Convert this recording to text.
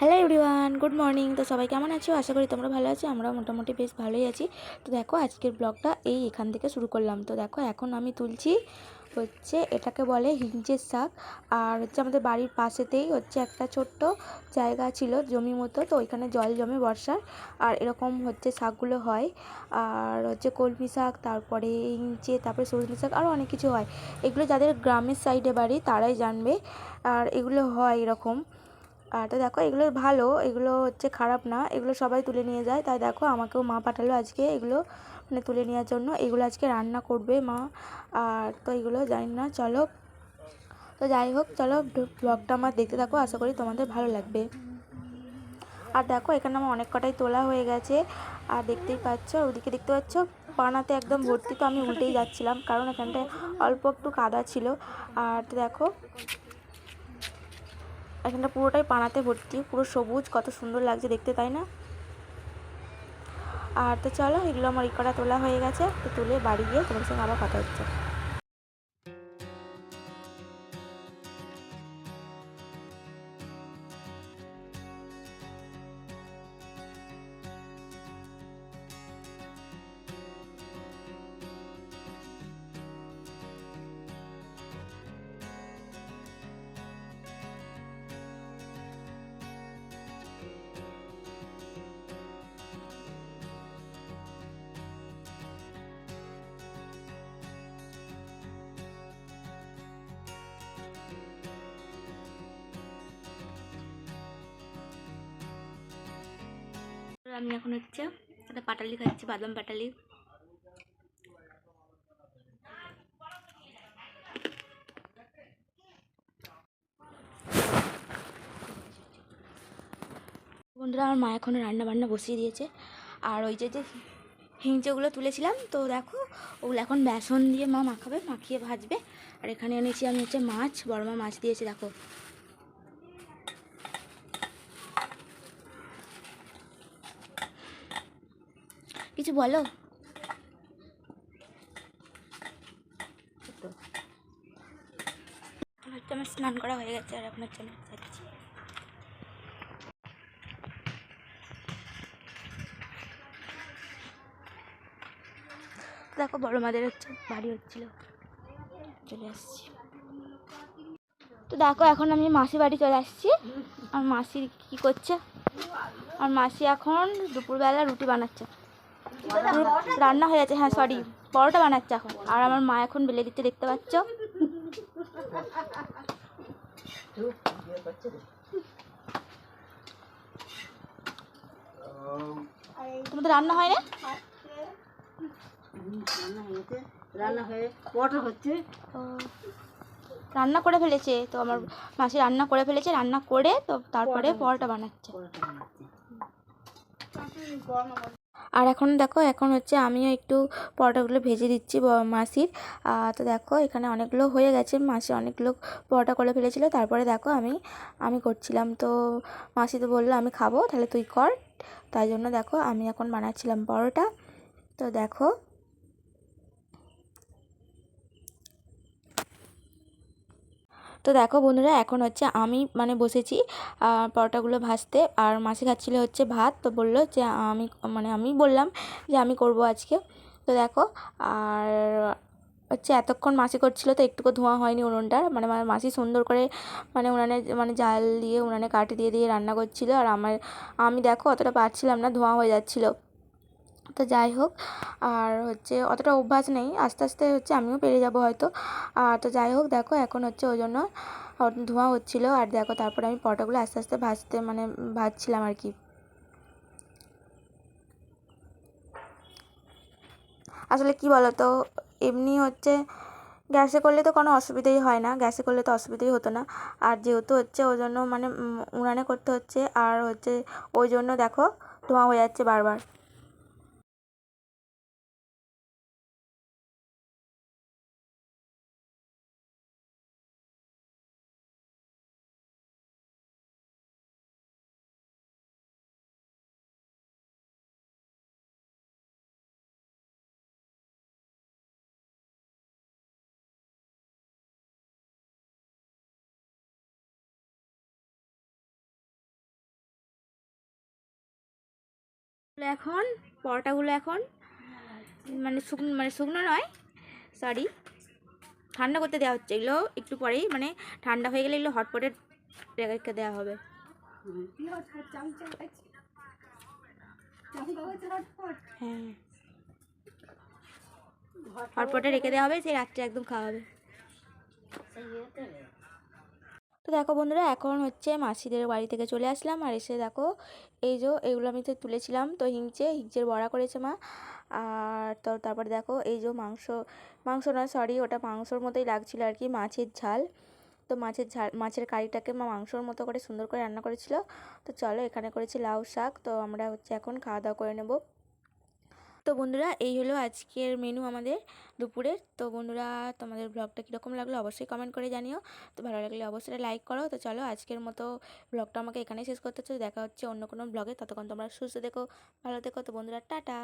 Hello everyone, good morning. তো সবাই কেমন আছো? আশা করি তোমরা ভালো আছো। আমরা মোটামুটি বেশ ভালোই আছি। তো দেখো আজকের ব্লগটা এখান থেকে শুরু করলাম। তো দেখো এখন আমি তুলছি হচ্ছে এটাকে বলে হিঞ্চের শাক। আর হচ্ছে আমাদের বাড়ির পাশেতেই হচ্ছে একটা ছোট্ট জায়গা ছিল জমি মতো, তো ওইখানে জল জমে বর্ষার। আর এরকম হচ্ছে শাকগুলো হয়। আর হচ্ছে কলমি শাক, তারপরে হিঞ্চে, তারপরে সজনে শাক, আরও অনেক কিছু হয়। এগুলো যাদের গ্রামের সাইডে বাড়ি তারাই জানবে। আর এগুলো হয় এরকম। আর তো দেখো এগুলো ভালো, এগুলো হচ্ছে খারাপ না, এগুলো সবাই তুলে নিয়ে যায়। তাই দেখো আমাকেও মা পাঠালো আজকে এগুলো মানে তুলে নেওয়ার জন্য। এগুলো আজকে রান্না করবে মা। আর তো এগুলো জানি না, চলো। তো যাই হোক, চলো ব্লগটা আমার দেখতে থাকো, আশা করি তোমাদের ভালো লাগবে। আর দেখো এখানে আমার অনেক কটাই তোলা হয়ে গেছে। আর দেখতেই পাচ্ছ, ওদিকে দেখতে পাচ্ছ পানাতে একদম ভর্তি। তো আমি উল্টেই যাচ্ছিলাম কারণ এখানটায় অল্প একটু কাদা ছিল। আর তো দেখো এখানটা পুরোটাই পানাতে ভর্তি, পুরো সবুজ, কত সুন্দর লাগছে দেখতে, তাই না? আর তো চলো, এগুলো আমার কটা তোলা হয়ে গেছে। তো তুলে বাড়ি গিয়ে তোমার সঙ্গে আবার কথা হচ্ছে। আমি এখন হচ্ছে একটা পাটালি খাচ্ছি, বাদাম পাটালি। বন্ধুরা, আমার মা এখন রান্না বান্না বসিয়ে দিয়েছে। আর ওই যে যে হিঞ্চেগুলো তুলেছিলাম, তো দেখো ওগুলো এখন বেসন দিয়ে মা মাখাবে, মাখিয়ে ভাজবে। আর এখানে এনেছি আমি হচ্ছে মাছ, বড় মা মাছ দিয়েছে দেখো। কিছু বলো। হচ্ছে আমার স্নান করা হয়ে গেছে, আর আপনার জন্য যাচ্ছি। দেখো বড় মাদের হচ্ছে বাড়ি হচ্ছিল, চলে আসছি। তো দেখো এখন আমি মাসি বাড়ি চলে আসছি। আর মাসি কি করছে? আর মাসি এখন দুপুরবেলা রুটি বানাচ্ছে। রান্না হয়ে গেছে, হ্যাঁ সরি, পরোটা বানাচ্ছে এখন। আর আমার মা এখন বেলে দিচ্ছে, দেখতে পাচ্ছ। তোমাদের রান্না হয় না? রান্না করে ফেলেছে তো আমার মাসি, রান্না করে ফেলেছে, রান্না করে তো তারপরে পরোটা বানাচ্ছে। আর এখন দেখো, এখন হচ্ছে আমিও একটু পরোটাগুলো ভেজে দিচ্ছি মাসির। তো দেখো এখানে অনেকগুলো হয়ে গেছে, মাসি অনেকগুলো পরোটা করে ফেলেছিলো। তারপরে দেখো আমি করছিলাম, তো মাসি তো বললো আমি খাবো, তাহলে তুই কর। তাই জন্য দেখো আমি এখন বানাচ্ছিলাম পরোটা। তো দেখো বন্ধুরা, এখন হচ্ছে আমি মানে বসেছি পরোটাগুলো ভাজতে। আর মাসি খাচ্ছিল হচ্ছে ভাত। তো বললো যে আমি বললাম যে আমি করব আজকে। তো দেখো, আর হচ্ছে এতক্ষণ মাসি করছিল, তো একটুকু ধোঁয়া হয়নি উনুনটার, মানে মাসি সুন্দর করে মানে উনানে মানে জাল দিয়ে উনানে কাঠি দিয়ে দিয়ে রান্না করছিল। আর আমি দেখো অতটা পারছিলাম না, ধোঁয়া হয়ে যাচ্ছিলো। তো যাই হোক, আর হচ্ছে অতটা অভ্যাস নেই, আস্তে আস্তে হচ্ছে আমিও পেরে যাব হয়তো। আর তো যাই হোক, দেখো এখন হচ্ছে ওই জন্য ধোঁয়া হচ্ছিলো। আর দেখো তারপরে আমি পরোটাগুলো আস্তে আস্তে ভাজছিলাম আর কি। আসলে কি বলো তো, এমনি হচ্ছে গ্যাসে করলে তো কোনো অসুবিধাই হয় না, গ্যাসে করলে তো অসুবিধাই হতো না। আর যেহেতু হচ্ছে ওই জন্য মানে উনানে করতে হচ্ছে, আর হচ্ছে ওই জন্য দেখো ধোঁয়া হয়ে যাচ্ছে বারবার। এখন পরোটাগুলো এখন মানে শুকনো নয়, সরি, ঠান্ডা করতে দেওয়া হচ্ছে। এগুলো একটু পরেই মানে ঠান্ডা হয়ে গেলে এগুলো হটপটে রেখে দেওয়া হবে। হ্যাঁ, হটপটে রেখে দেওয়া হবে, সেই রাত্রে একদম খাওয়া হবে। তো দেখো বন্ধুরা, এখন হচ্ছে মাসিদের বাড়ি থেকে চলে আসলাম, আর এসে দেখো এই যে এগুলো আমি তো তুলেছিলাম, তো হিংচের বড়া করেছে মা। আর তো তারপরে দেখো এই যে মাংস নয়, সরি, ওটা মাংসর মতোই লাগছিল আর কি, মাছের ঝাল। তো মাছের কারিটাকে মা মাংসর মতো করে সুন্দর করে রান্না করেছিল। তো চলো, এখানে করেছি লাউ শাক। তো আমরা হচ্ছে এখন খাওয়া দাওয়া করে নেব। তো বন্ধুরা, এই হলো আজকের মেনু আমাদের দুপুরের। তো বন্ধুরা, তোমাদের ব্লগটা কীরকম লাগলো অবশ্যই কমেন্ট করে জানিও। তো ভালো লাগলে অবশ্যই লাইক করো। তো চলো, আজকের মতো ব্লগটা আমাকে এখানেই শেষ করতে হচ্ছে। দেখা হচ্ছে অন্য কোনো ব্লগে। ততক্ষণ তোমরা সুস্থ থেকো, ভালো থেকো। তো বন্ধুরা, টাটা।